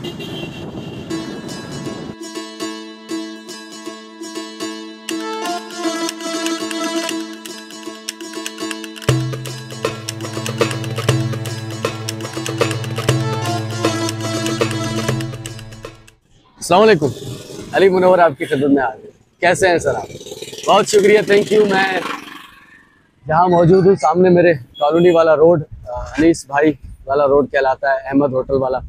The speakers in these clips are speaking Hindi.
अस्सलाम वालेकुम, अली मुनव्वर आपकी खिदमत में आ गए। कैसे हैं सर आप? बहुत शुक्रिया, थैंक यू। मैं जहाँ मौजूद हूँ सामने मेरे कॉलोनी वाला रोड अनीस भाई वाला रोड कहलाता है, अहमद होटल वाला।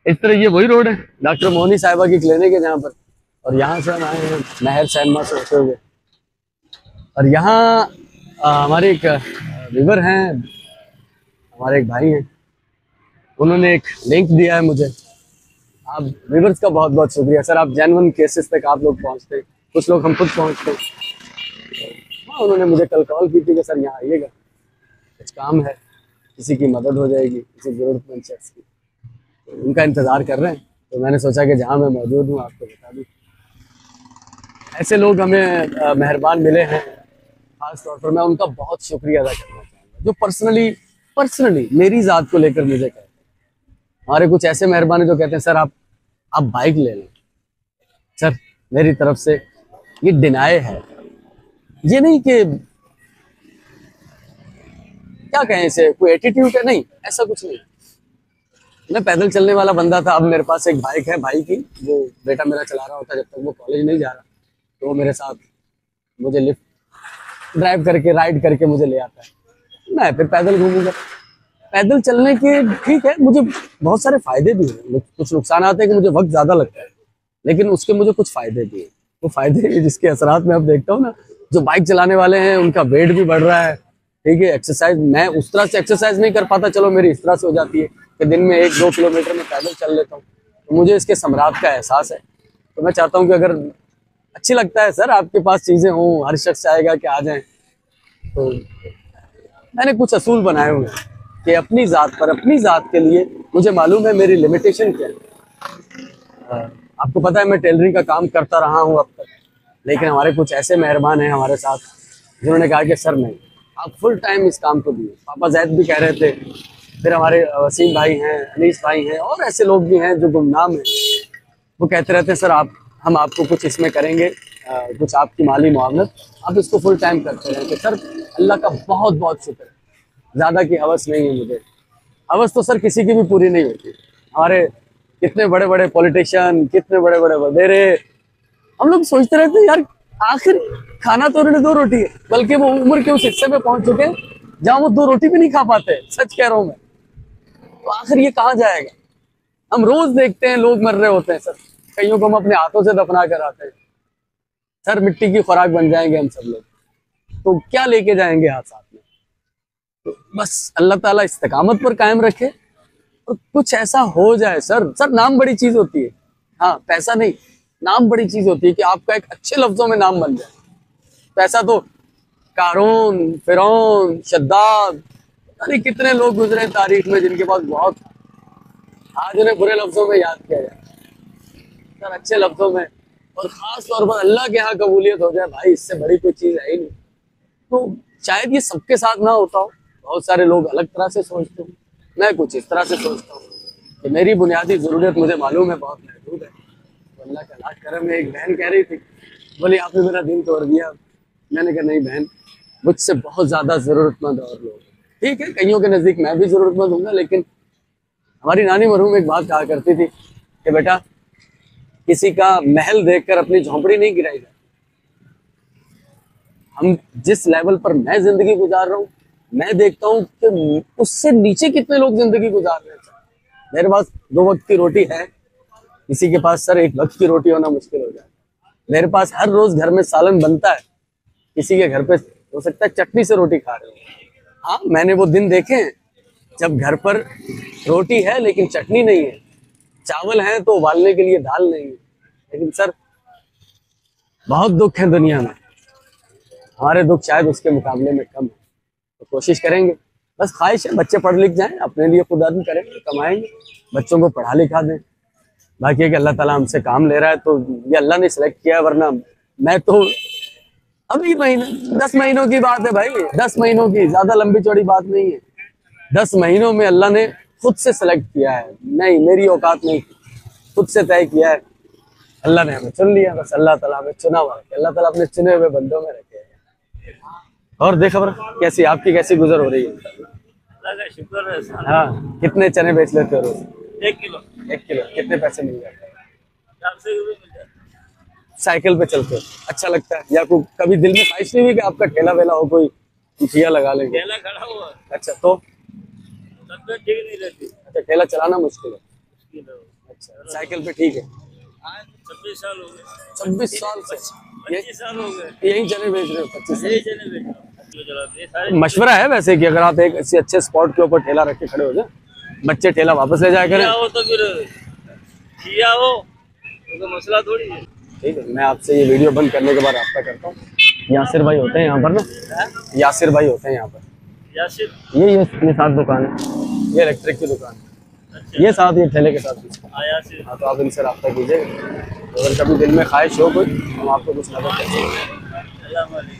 इस तरह ये वही रोड है, डॉक्टर मोहनी साहिबा की क्लिनिक है जहाँ पर। और यहाँ से हम आए हैं महर सैनमा से होते हुए। और यहाँ हमारे एक वीवर हैं, हमारे एक भाई हैं, उन्होंने एक लिंक दिया है मुझे। आप व्यूअर्स का बहुत बहुत शुक्रिया सर। आप जेन्युइन केसेस तक आप लोग पहुंचते हैं, कुछ लोग हम खुद पहुंचते हैं। हाँ, उन्होंने मुझे कल कॉल की थी कि सर यहाँ आइएगा, कुछ काम है, किसी की मदद हो जाएगी, किसी जरूरतमंद शख्स की। तो उनका इंतज़ार कर रहे हैं, तो मैंने सोचा कि जहाँ मैं मौजूद हूँ आपको बता दूँ। ऐसे लोग हमें मेहरबान मिले हैं, ख़ास तौर पर मैं उनका बहुत शुक्रिया अदा करना चाहूँगा जो पर्सनली मेरी ज़ात को लेकर मुझे कहते हैं। हमारे कुछ ऐसे मेहरबान जो कहते हैं सर आप बाइक ले लें। सर मेरी तरफ से ये डिनाई है, ये नहीं कि क्या कहें इसे, कोई एटीट्यूड है, नहीं, ऐसा कुछ नहीं। मैं पैदल चलने वाला बंदा था, अब मेरे पास एक बाइक है भाई की, वो बेटा मेरा चला रहा होता है जब तक वो कॉलेज नहीं जा रहा, तो वो मेरे साथ मुझे लिफ्ट ड्राइव करके राइड करके मुझे ले आता है। मैं फिर पैदल घूमूंगा। पैदल चलने के ठीक है, मुझे बहुत सारे फायदे भी हैं, कुछ नुकसान आते हैं कि मुझे वक्त ज्यादा लगता है, लेकिन उसके मुझे कुछ फायदे भी हैं। वो फायदे जिसके असरात में अब देखता हूँ ना, जो बाइक चलाने वाले हैं उनका वेट भी बढ़ रहा है, ठीक है, एक्सरसाइज, मैं उस तरह से एक्सरसाइज नहीं कर पाता, चलो मेरी इस तरह से हो जाती है कि दिन में 1-2 किलोमीटर में पैदल चल लेता हूँ, तो मुझे इसके समरात का एहसास है। तो मैं चाहता हूँ कि अगर अच्छी लगता है सर आपके पास चीजें हों, हर शख्स चाहेगा कि आ जाए, तो मैंने कुछ असूल बनाए हुए हैं कि अपनी ज़ात के लिए मुझे मालूम है मेरी लिमिटेशन क्या है। आपको पता है मैं टेलरिंग का काम करता रहा हूँ अब तक, लेकिन हमारे कुछ ऐसे मेहरबान हैं हमारे साथ जिन्होंने कहा कि सर नहीं, आप फुल टाइम इस काम को दिए। पापा जैद भी कह रहे थे, फिर हमारे वसीम भाई हैं, अनीस भाई हैं, और ऐसे लोग भी हैं जो गुमनाम हैं, वो कहते रहते हैं सर हम आपको कुछ इसमें करेंगे, कुछ आपकी माली मुआवनत, आप इसको फुल टाइम करते रहेंगे। सर अल्लाह का बहुत बहुत शुक्र है, ज़्यादा की हवस नहीं है मुझे। हवस तो सर किसी की भी पूरी नहीं होती। हमारे कितने बड़े बड़े पॉलिटिशियन, कितने बड़े बड़े वडेरे, हम लोग सोचते रहते हैं यार आखिर खाना तो उन्होंने 2 रोटी है, बल्कि वो उम्र के उस हिस्से में पहुंच चुके हैं जहां वो 2 रोटी भी नहीं खा पाते। सच कह रहा हूं मैं। तो आखिर ये कहाँ जाएगा? हम रोज देखते हैं लोग मर रहे होते हैं सर, कईयों को हम अपने हाथों से दफना कर आते हैं। सर मिट्टी की खुराक बन जाएंगे हम सब लोग, तो क्या लेके जाएंगे हाथ साथ में? तो बस अल्लाह ताला इस्तिकामत पर कायम रखे और कुछ ऐसा हो जाए। सर नाम बड़ी चीज होती है, हाँ पैसा नहीं, नाम बड़ी चीज होती है कि आपका एक अच्छे लफ्जों में नाम बन जाए। पैसा तो कारून, फिरौन, शद्दाद, अरे कितने लोग गुजरे तारीख में जिनके पास बहुत, आज उन्हें बुरे लफ्जों में याद किया जाए, सर अच्छे लफ्जों में, और खास तौर पर अल्लाह के यहाँ कबूलियत हो जाए, भाई इससे बड़ी कोई चीज है ही नहीं। तो शायद ये सबके साथ ना होता हो, बहुत सारे लोग अलग तरह से सोचते हैं, मैं कुछ इस तरह से सोचता हूँ कि मेरी बुनियादी ज़रूरत मुझे मालूम है बहुत महदूद है। तो अल्लाह का लाख करम है। एक बहन कह रही थी, बोली आपने मेरा दिल तोड़ दिया। मैंने कहा नहीं बहन, मुझसे बहुत ज़्यादा ज़रूरतमंद और लोग, ठीक है, कईयों के नज़दीक मैं भी ज़रूरतमंद हूँ, लेकिन हमारी नानी मरहूम एक बात कहा करती थी कि बेटा किसी का महल देखकर अपनी झोंपड़ी नहीं गिराई जाती। हम जिस लेवल पर मैं जिंदगी गुजार रहा हूँ, मैं देखता हूँ कि उससे नीचे कितने लोग जिंदगी गुजार रहे हैं। मेरे पास 2 वक्त की रोटी है, किसी के पास सर 1 वक्त की रोटी होना मुश्किल हो जाए। मेरे पास हर रोज घर में सालन बनता है, किसी के घर पे हो सकता है चटनी से रोटी खा रहे हो। हाँ मैंने वो दिन देखे हैं जब घर पर रोटी है लेकिन चटनी नहीं है, चावल है तो उबालने के लिए दाल नहीं है। लेकिन सर बहुत दुख है दुनिया में, हमारे दुख शायद उसके मुकाबले में कम है। तो कोशिश करेंगे, बस ख्वाहिश है बच्चे पढ़ लिख जाएं, अपने लिए खुद आदमी करेंगे, कमाएंगे, बच्चों को पढ़ा लिखा दें। बाकी है कि अल्लाह ताला हमसे काम ले रहा है तो ये अल्लाह ने सिलेक्ट किया है, वरना मैं तो अभी 10 महीनों की बात है भाई, 10 महीनों की, ज्यादा लंबी चौड़ी बात नहीं है। 10 महीनों में अल्लाह ने खुद से सिलेक्ट किया है, नहीं मेरी औकात नहीं थी। खुद से तय किया है। अल्लाह ने हमें चुन लिया, बस अल्लाह ताला हमें चुना हुआ है, अल्लाह ताला अपने चुने हुए बंदों में रखे हैं। और देख खबर कैसी आपकी कैसी गुजर हो रही है? अल्लाह का शुक्र है। हाँ, कितने चने बेच लेते हो रोज? 1 किलो। 1 किलो कितने पैसे मिल जाते हैं? 400 रुपये मिल जाते हैं। साइकिल पे चलते हो, अच्छा लगता है? या कोई कभी दिल में ख्वाहिश नहीं हुई कि आपका ठेला वेला हो, कोई ठिया लगा लेंगे? ठेला खड़ा हुआ है, अच्छा, तो तबियत ठीक नहीं रहती। अच्छा, ठेला चलाना मुश्किल है। मुश्किल है। अच्छा, साइकिल पे ठीक है। आज 26 साल हो गए। 26 साल से 25 साल हो गए। यही चने बेच रहे हो? 25 यही चने बेच रहा हूँ। जो चलाते हैं सारे। मशवरा है वैसे कि अगर आप एक ऐसे अच्छे स्पॉट के ऊपर ठेला रख के खड़े हो जाए, बच्चे ठेला वापस ले जाया करें। किया हो तो फिर किया हो तो मसला थोड़ी है। ठीक है, मैं आपसे ये वीडियो बंद करने के बाद रब्ता करता हूँ। यासिर भाई होते हैं यहाँ पर ना, यासिर भाई होते हैं यहाँ पर। यासिर, ये साथ दुकान है, ये इलेक्ट्रिक की दुकान है। अच्छा। ये साथ ये ठेले के साथ। यासिर, हाँ, तो आप इनसे रब्ता कीजिएगा। अगर कभी दिल में ख्वाहिश हो कोई, हम आपको कुछ मदद कर सकते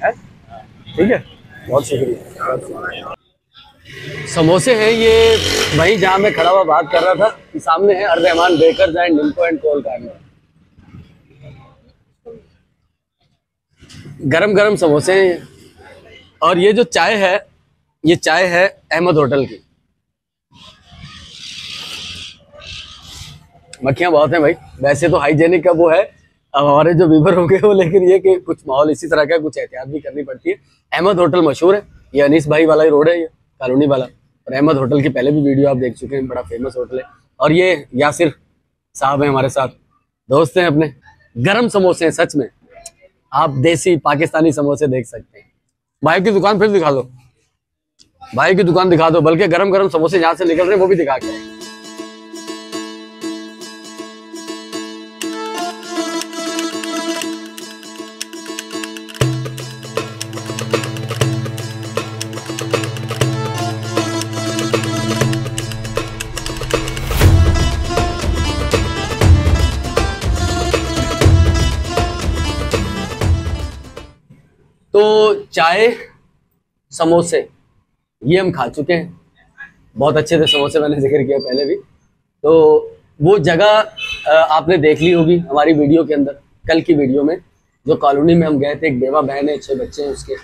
हैं। ठीक है, बहुत शुक्रिया। समोसे हैं ये वहीं जहाँ मैं खड़ा हुआ बात कर रहा था, कि सामने है Arrahman bakers and Nimko and coal corner. गरम गरम समोसे हैं। और ये जो चाय है, ये चाय है अहमद होटल की। मक्खियां बहुत हैं भाई, वैसे तो हाइजेनिक का वो है, अब हमारे जो व्यूवर होंगे वो, लेकिन ये कि कुछ माहौल इसी तरह का है, कुछ एहतियात भी करनी पड़ती है। अहमद होटल मशहूर है, ये अनीस भाई वाला ही रोड है, ये कॉलोनी वाला। और अहमद होटल की पहले भी वीडियो आप देख चुके हैं, बड़ा फेमस होटल है। और ये यासिर साहब हैं हमारे साथ, दोस्त हैं अपने। गरम समोसे हैं सच में, आप देसी पाकिस्तानी समोसे देख सकते हैं। भाई की दुकान फिर दिखा दो, भाई की दुकान दिखा दो, बल्कि गरम गरम समोसे जहाँ से निकल रहे हैं वो भी दिखा के। तो चाय समोसे ये हम खा चुके हैं, बहुत अच्छे थे समोसे, मैंने जिक्र किया पहले भी। तो वो जगह आपने देख ली होगी हमारी वीडियो के अंदर, कल की वीडियो में, जो कॉलोनी में हम गए थे। एक बेवा बहन है, 6 बच्चे हैं उसके।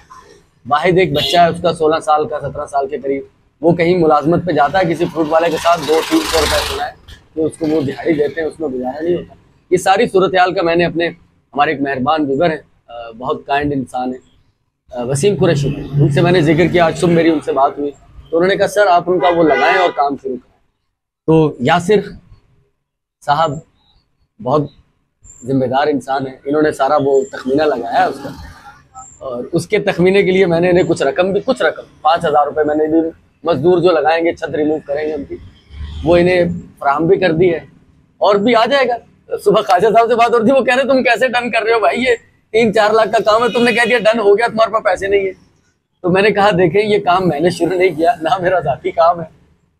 वाहिद एक बच्चा है उसका 16 साल का, 17 साल के करीब। वो कहीं मुलाजमत पे जाता है किसी फ्रूट वाले के साथ, 200-300 रुपये सुना है तो उसको वो दिहाड़ी देते हैं, उसमें गुजारा नहीं होता। ये सारी सूरत हाल का मैंने अपने, हमारे एक मेहरबान व्यूवर है, बहुत काइंड इंसान है, वसीम कुरैशी, उनसे मैंने जिक्र किया। आज सुबह मेरी उनसे बात हुई तो उन्होंने कहा सर आप उनका वो लगाएं और काम शुरू करें। तो यासिर साहब बहुत जिम्मेदार इंसान है, इन्होंने सारा वो तखमीना लगाया है उसका, और उसके तखमीने के लिए मैंने इन्हें कुछ रकम 5,000 रुपये मैंने भी, मजदूर जो लगाएंगे, छत रिमूव करेंगे उनकी, वो इन्हें फराहम भी कर दी है। और भी आ जाएगा। सुबह ख्वाजा साहब से बात हो रही थी, वो कह रहे तुम कैसे डन कर रहे हो भाई, ये 3-4 लाख का काम है, तुमने कह दिया डन हो गया, तुम्हारे पास पैसे नहीं है। तो मैंने कहा देखें ये काम मैंने शुरू नहीं किया, ना मेरा जाती काम है,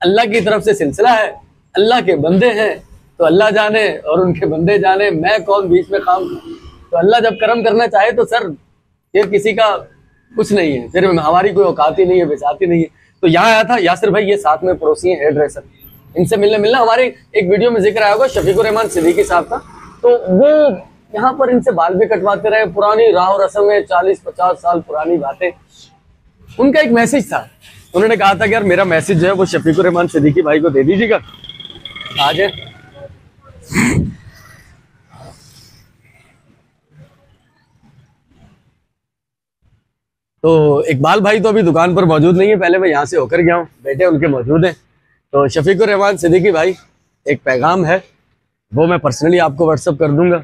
अल्लाह की तरफ से सिलसिला है, अल्लाह के बंदे हैं तो अल्लाह जाने और उनके बंदे जाने, मैं कौन बीच में काम। तो अल्लाह जब करम करना चाहे तो सर फिर किसी का कुछ नहीं है, फिर हमारी कोई औकात ही नहीं है, बिसाती नहीं है। तो यहाँ आया था यासिर भाई, ये साथ में पड़ोसी हैं, हेयर ड्रेसर, इनसे मिलना। हमारे एक वीडियो में जिक्र आया होगा शफीकुर रहमान सिद्दीकी साहब का, तो वो यहाँ पर इनसे बाल भी कटवाते रहे, पुरानी राह और रस्म में 40-50 साल पुरानी बातें। उनका एक मैसेज था, उन्होंने कहा था कि यार मेरा मैसेज जो है वो शफीकुर रहमान सिद्दीकी भाई को दे दीजिएगा। आ जाए। तो इकबाल भाई तो अभी दुकान पर मौजूद नहीं है, पहले मैं यहाँ से होकर गया हूँ, बेटे उनके मौजूद हैं। तो शफीकुर रहमान सिद्दीकी भाई, एक पैगाम है वो मैं पर्सनली आपको व्हाट्सअप कर दूंगा,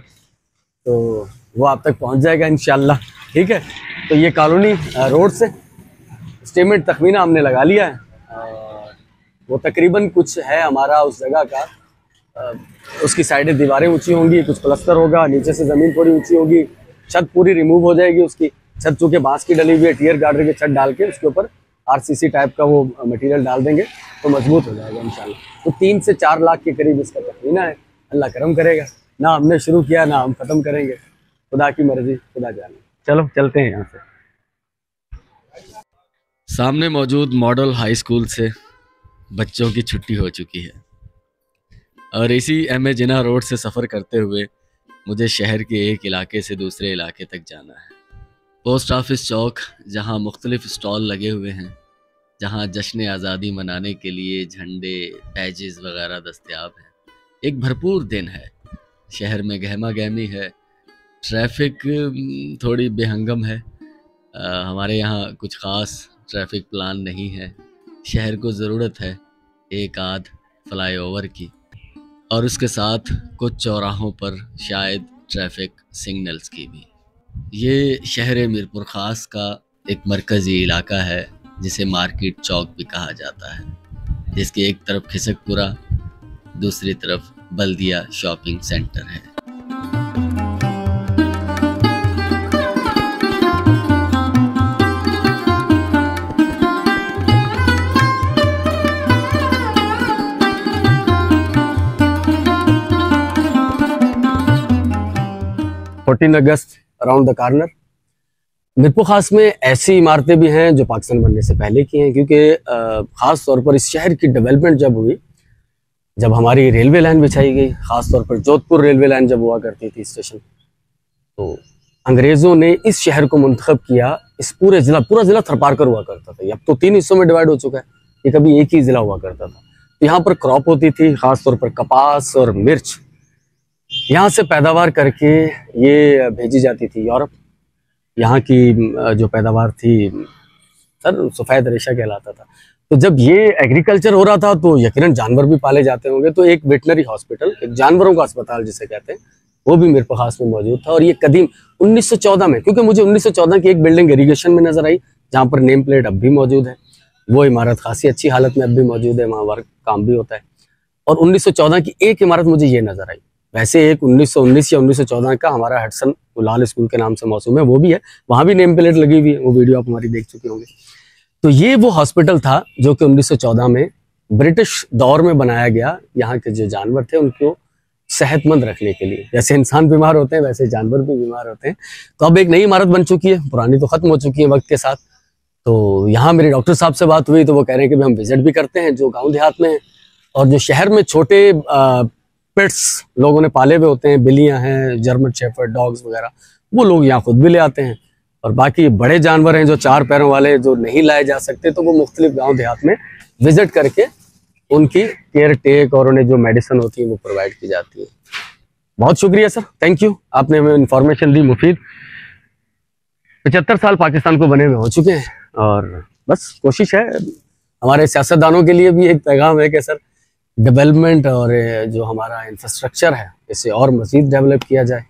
तो वो आप तक पहुँच जाएगा इंशाल्लाह। ठीक है, तो ये कॉलोनी रोड से स्टेटमेंट तखमीना हमने लगा लिया है, वो तकरीबन कुछ है हमारा उस जगह का, उसकी साइडें दीवारें ऊंची होंगी, कुछ प्लस्तर होगा, नीचे से ज़मीन थोड़ी ऊंची होगी, छत पूरी रिमूव हो जाएगी उसकी। छत चूँकि बांस की डली हुई है, टियर गार्डर की छत डाल के उसके ऊपर आरसीसी टाइप का वो मटेरियल डाल देंगे तो मजबूत हो जाएगा इंशाल्लाह। तो 3 से 4 लाख के करीब इसका तखमीना है, अल्लाह करम करेगा। ना हमने शुरू किया ना हम ख़त्म करेंगे, खुदा की मर्जी, खुदा जाने। चलो चलते हैं यहाँ से। सामने मौजूद मॉडल हाई स्कूल से बच्चों की छुट्टी हो चुकी है, और इसी एम.ए. जिन्ना रोड से सफ़र करते हुए मुझे शहर के एक इलाके से दूसरे इलाके तक जाना है। पोस्ट ऑफिस चौक, जहाँ मुख्तलिफ स्टॉल लगे हुए हैं, जहाँ जश्न आज़ादी मनाने के लिए झंडे, बैजेस वगैरह दस्तयाब हैं। एक भरपूर दिन है, शहर में गहमा गहमी है, ट्रैफिक थोड़ी बेहंगम है। हमारे यहाँ कुछ ख़ास ट्रैफिक प्लान नहीं है। शहर को ज़रूरत है एक आध फ्लाईओवर की, और उसके साथ कुछ चौराहों पर शायद ट्रैफिक सिग्नल्स की भी। ये शहर मीरपुर ख़ास का एक मरकज़ी इलाका है जिसे मार्केट चौक भी कहा जाता है, जिसके एक तरफ खिसकपुरा, दूसरी तरफ बल्दिया शॉपिंग सेंटर है। अगस्त अराउंड द कॉर्नर। मीरपुर खास में ऐसी इमारतें भी हैं जो पाकिस्तान बनने से पहले की हैं, क्योंकि ख़ास तौर पर इस शहर की डेवलपमेंट जब हुई, जब हमारी रेलवे लाइन बिछाई गई, ख़ास तौर पर जोधपुर रेलवे लाइन जब हुआ करती थी स्टेशन, तो अंग्रेज़ों ने इस शहर को मुंतखब किया। इस पूरा ज़िला थरपारकर हुआ करता था। अब तो 3 हिस्सों में डिवाइड हो चुका है, ये कभी एक ही ज़िला हुआ करता था। तो यहाँ पर क्रॉप होती थी, ख़ास तौर पर कपास और मिर्च, यहाँ से पैदावार करके ये भेजी जाती थी यूरोप। यहाँ की जो पैदावार थी सर सफ़ेद रेशा कहलाता था। तो जब ये एग्रीकल्चर हो रहा था तो यकीनन जानवर भी पाले जाते होंगे, तो एक वेटनरी हॉस्पिटल, एक जानवरों का अस्पताल जिसे कहते हैं, वो भी मीरपुर खास में मौजूद था। और ये कदीम 1914 में, क्योंकि मुझे 1914 की एक बिल्डिंग इरीगेशन में नजर आई जहाँ पर नेम प्लेट अब भी मौजूद है। वो इमारत खासी अच्छी हालत में अब भी मौजूद है, वहाँ वर्क काम भी होता है। और 1914 की एक इमारत मुझे ये नजर आई। वैसे एक 1919 या 1914 का हमारा हडसन उलाल स्कूल के नाम से मौसूम है, वो भी है, वहाँ भी नेम प्लेट लगी हुई है, वो वीडियो आप हमारी देख चुके होंगे। तो ये वो हॉस्पिटल था जो कि 1914 में ब्रिटिश दौर में बनाया गया, यहाँ के जो जानवर थे उनको सेहतमंद रखने के लिए। जैसे इंसान बीमार होते हैं वैसे जानवर भी बीमार होते हैं। तो अब एक नई इमारत बन चुकी है, पुरानी तो खत्म हो चुकी है वक्त के साथ। तो यहाँ मेरे डॉक्टर साहब से बात हुई तो वो कह रहे हैं कि हम विजिट भी करते हैं जो गाँव देहात में हैं, और जो शहर में छोटे पेट्स लोगों ने पाले हुए होते हैं, बिल्लियाँ हैं, जर्मन शेफर्ड डॉग्स वगैरह, वो लोग यहाँ खुद भी ले आते हैं। और बाकी बड़े जानवर हैं जो 4 पैरों वाले जो नहीं लाए जा सकते, तो वो मुख्तलिफ गांव देहात में विजिट करके उनकी केयर टेक और उन्हें जो मेडिसिन होती है वो प्रोवाइड की जाती है। बहुत शुक्रिया सर, थैंक यू, आपने हमें इन्फॉर्मेशन दी मुफीद। 75 साल पाकिस्तान को बने हुए हो चुके हैं, और बस कोशिश है हमारे सियासतदानों के लिए भी एक पैगाम है कि सर डेवलपमेंट और जो हमारा इंफ्रास्ट्रक्चर है इसे और मज़ीद डेवलप किया जाए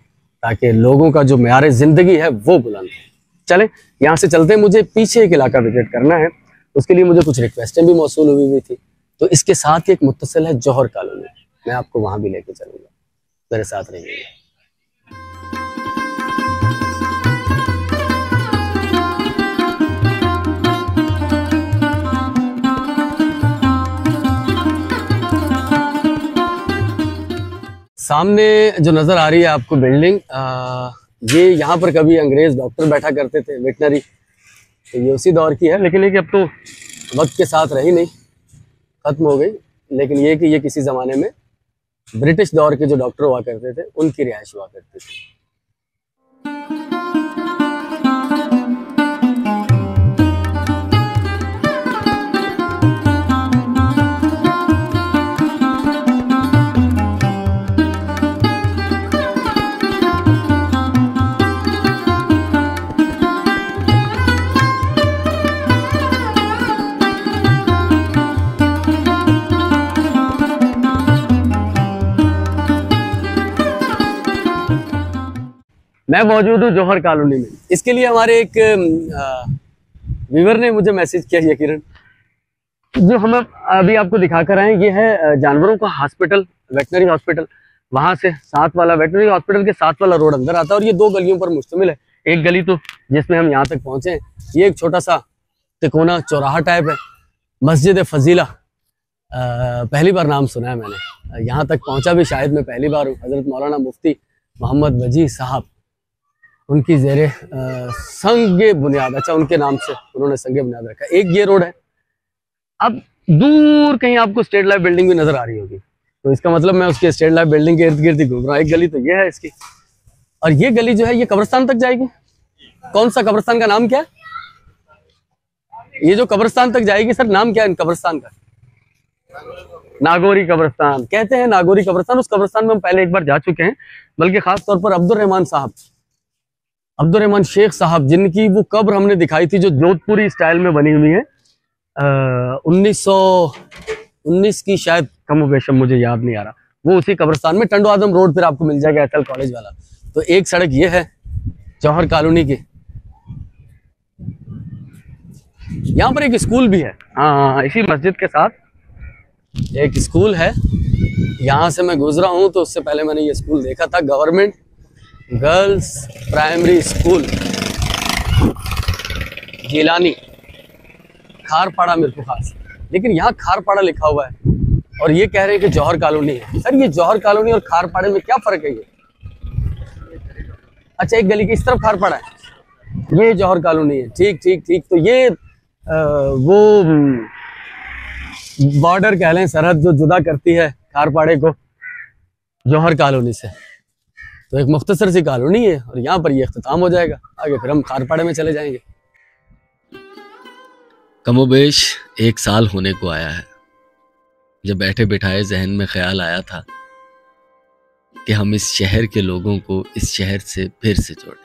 ताकि लोगों का जो मेयार ज़िंदगी है वो बुलंद हो। चलें यहाँ से चलते हैं, मुझे पीछे एक इलाका विजिट करना है, उसके लिए मुझे कुछ रिक्वेस्टें भी मौसूल हुई थी। तो इसके साथ एक मुत्तसिल है जौहर कॉलोनी, मैं आपको वहाँ भी लेके चलूँगा, मेरे साथ रहिएगा। सामने जो नज़र आ रही है आपको बिल्डिंग, ये यहाँ पर कभी अंग्रेज़ डॉक्टर बैठा करते थे वेटनरी, तो ये उसी दौर की है, लेकिन ये कि अब तो वक्त के साथ रही नहीं, ख़त्म हो गई। लेकिन ये कि ये किसी ज़माने में ब्रिटिश दौर के जो डॉक्टर हुआ करते थे उनकी रिहाइश हुआ करती थी। मैं मौजूद हूँ जौहर कॉलोनी में। इसके लिए हमारे एक व्यूअर ने मुझे मैसेज किया, यकीनन जो हम अभी आपको दिखा कर आए, ये है जानवरों का हॉस्पिटल, वेटनरी हॉस्पिटल। वहाँ से साथ वाला वेटनरी हॉस्पिटल के साथ वाला रोड अंदर आता है, और ये 2 गलियों पर मुश्तमिल है। एक गली तो जिसमें हम यहाँ तक पहुँचे हैं, ये एक छोटा सा तिकोना चौराहा टाइप है, मस्जिद फजीला, पहली बार नाम सुना है मैंने, यहाँ तक पहुँचा भी शायद मैं पहली बार हूँ। हज़रत मौलाना मुफ्ती मोहम्मद वजी साहब, उनकी ज़ेरे संगे बुनियाद, अच्छा उनके नाम से उन्होंने संगे बुनियाद रखा। एक ये रोड है। अब दूर कहीं आपको स्टेट लाइफ बिल्डिंग भी नज़र आ रही होगी, तो इसका मतलब मैं उसके स्टेट लाइफ बिल्डिंग के इर्द गिर्द ही घूम रहा हूँ। एक गली तो ये है इसकी, और ये गली जो है ये कब्रिस्तान तक जाएगी। कौन सा कब्रिस्तान का नाम क्या है? ये जो कब्रिस्तान तक जाएगी सर, नाम क्या है इन कब्रिस्तान का? नागौरी कब्रिस्तान कहते हैं, नागौरी कब्रिस्तान। उस कब्रिस्तान में हम पहले एक बार जा चुके हैं, बल्कि खास तौर पर अब्दुल रहमान साहब, अब्दुल रहमान शेख साहब, जिनकी वो कब्र हमने दिखाई थी जो जोधपुरी स्टाइल में बनी हुई है, 1919 की शायद, कम बेशम मुझे याद नहीं आ रहा। वो उसी कब्रिस्तान में टंडो आदम रोड पर आपको मिल जाएगा, एयरटेल कॉलेज वाला। तो एक सड़क ये है जौहर कॉलोनी की, यहाँ पर एक स्कूल भी है। हाँ, इसी मस्जिद के साथ एक स्कूल है। यहाँ से मैं गुजरा हूँ तो उससे पहले मैंने ये स्कूल देखा था, government girls primary school Jilani, Kharpada मेरे को खास। लेकिन यहाँ खारपाड़ा लिखा हुआ है और ये कह रहे हैं कि जौहर कॉलोनी है। सर ये जौहर कॉलोनी और खारपाड़े में क्या फर्क है ये? अच्छा, एक गली की इस तरफ खारपाड़ा है, ये जौहर कॉलोनी है। ठीक ठीक ठीक। तो ये वो बॉर्डर कह लें, सरहद जो जुदा करती है खारपाड़े को जौहर कॉलोनी से। तो एक मुख्तसर सी कॉलोनी है और यहाँ पर ये इख्तिताम हो जाएगा, आगे फिर हम खारपाड़े में चले जाएंगे। कमोबेश 1 साल होने को आया है जब बैठे बिठाए जहन में ख्याल आया था कि हम इस शहर के लोगों को इस शहर से फिर से जोड़ें,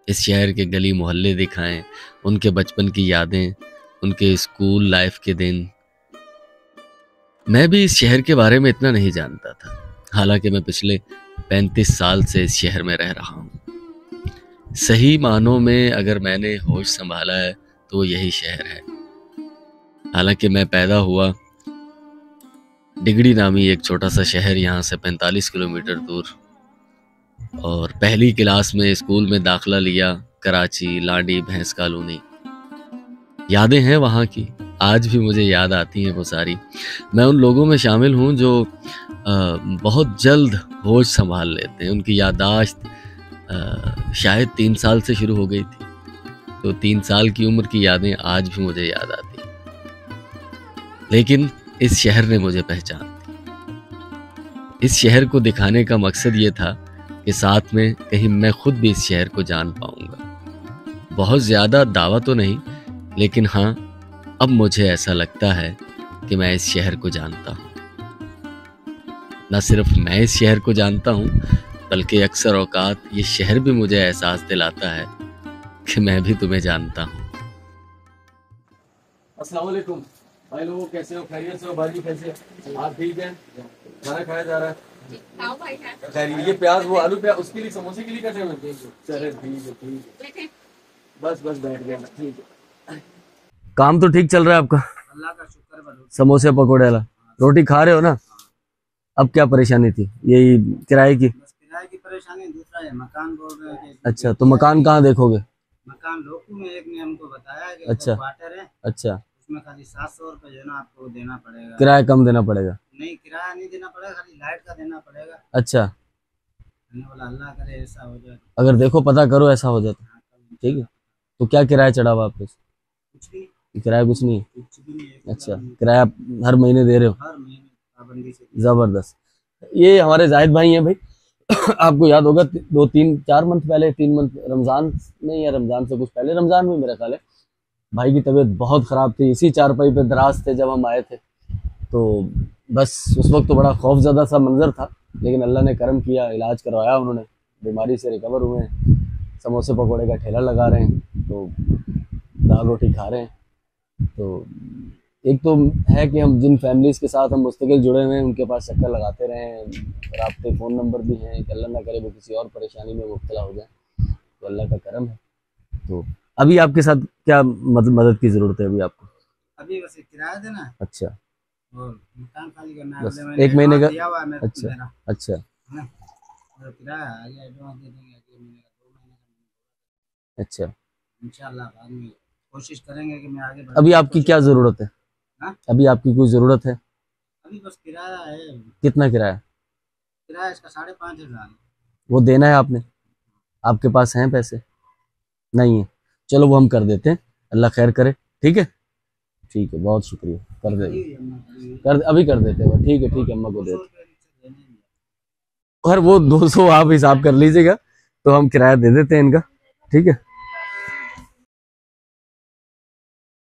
इस शहर के गली मोहल्ले दिखाएं, उनके बचपन की यादें, उनके स्कूल लाइफ के दिन। मैं भी इस शहर के बारे में इतना नहीं जानता था, हालांकि मैं पिछले 35 साल से इस शहर में रह रहा हूँ। सही मानों में अगर मैंने होश संभाला है तो यही शहर है। हालांकि मैं पैदा हुआ डिगड़ी नामी एक छोटा सा शहर यहाँ से 45 किलोमीटर दूर, और पहली क्लास में स्कूल में दाखिला लिया कराची लाडी भैंस कॉलोनी। यादें हैं वहाँ की, आज भी मुझे याद आती हैं वो सारी। मैं उन लोगों में शामिल हूँ जो बहुत जल्द होश संभाल लेते हैं। उनकी याददाश्त शायद 3 साल से शुरू हो गई थी, तो 3 साल की उम्र की यादें आज भी मुझे याद आती हैं। लेकिन इस शहर ने मुझे पहचान दी। इस शहर को दिखाने का मकसद ये था कि साथ में कहीं मैं खुद भी इस शहर को जान पाऊंगा। बहुत ज़्यादा दावा तो नहीं, लेकिन हाँ, अब मुझे ऐसा लगता है कि मैं इस शहर को जानता हूँ। न सिर्फ मैं इस शहर को जानता हूँ, बल्कि अक्सर औकात ये शहर भी मुझे एहसास दिलाता है कि मैं भी तुम्हें जानता हूँ। अस्सलाम वालेकुम भाई लोगों, कैसे हो? खैरियत से हो? भाजी कैसे हैं? आप ठीक है? खाना खाया जा रहा है? खैर, ये प्याज वो आलू प्याज उसके लिए, समोसे के लिए कैसे हुए? चले ठीक है ठीक है, बस बस बैठ गया। ठीक है, काम तो ठीक चल रहा है आपका? अल्लाह का शुक्र है। समोसे पकौड़े वाला रोटी खा रहे हो ना? अब क्या परेशानी थी? यही किराए की? बस किराए की परेशानी, दूसरा है मकान बोल रहे हैं। अच्छा, तो मकान कहाँ देखोगे? मकान लोकू में एक ने हमको बताया कि अच्छा क्वार्टर है, अच्छा, उसमें खाली 700 रुपये जो है ना आपको देना पड़ेगा। किराया कम देना पड़ेगा? नहीं, किराया नहीं देना पड़ेगा, खाली लाइट का देना पड़ेगा। अच्छा, मैंने बोला अल्लाह करे ऐसा हो जाए। अगर देखो पता करो ऐसा हो जाता। हाँ, कल ठीक है, तो क्या किराया चढ़ा हुआ आपके? कुछ भी किराया कुछ नहीं है? कुछ भी नहीं है। अच्छा, किराया हर महीने दे रहे हो? हर महीने पाबंदी से। जबरदस्त। ये हमारे जाहिद भाई हैं भाई। आपको याद होगा 2-3-4 मंथ पहले, 3 मंथ, रमजान में या रमजान से कुछ पहले, रमजान में मेरा ख्याल है, भाई की तबीयत बहुत ख़राब थी। इसी चारपाई पे दराज थे जब हम आए थे। तो बस उस वक्त तो बड़ा खौफजदा सा मंजर था, लेकिन अल्लाह ने करम किया, इलाज करवाया उन्होंने, बीमारी से रिकवर हुए हैं। समोसे पकौड़े का ठेला लगा रहे हैं, तो दाल रोटी खा रहे हैं। तो एक तो है कि हम जिन फैमिलीज़ के साथ हम मुस्तकिल जुड़े हुए हैं उनके पास चक्कर लगाते रहें, राब्ते फ़ोन नंबर भी हैं कि अल्लाह ना करे वो किसी और परेशानी में मुब्तला हो जाए, तो अल्लाह का करम है। तो अभी आपके साथ क्या मदद की ज़रूरत है अभी आपको? अभी बस किराया देना है अच्छा, और मकान खाली करना है। बस अगले 1 महीने का? दिया हुआ है मेरे को अच्छा देना, अच्छा है ना? और किराया आगे एडवांस दे देंगे, अगले महीने का, 2 महीने का। अच्छा। इंशाल्लाह बाद में कोशिश करेंगे कि मैं आगे बढ़। अभी आपकी क्या ज़रूरत है? हाँ? अभी आपकी कोई ज़रूरत है? अभी बस किराया है। कितना किराया? किराया इसका 5,500 वो देना है आपने? आपके पास हैं पैसे? नहीं है? चलो वो हम कर देते हैं, अल्लाह खैर करे। ठीक है, ठीक है, बहुत शुक्रिया, कर देंगे, अभी कर देते हैं, ठीक है अम्मा को देते। और वो 200 आप हिसाब कर लीजिएगा, तो हम किराया दे देते हैं इनका, ठीक है।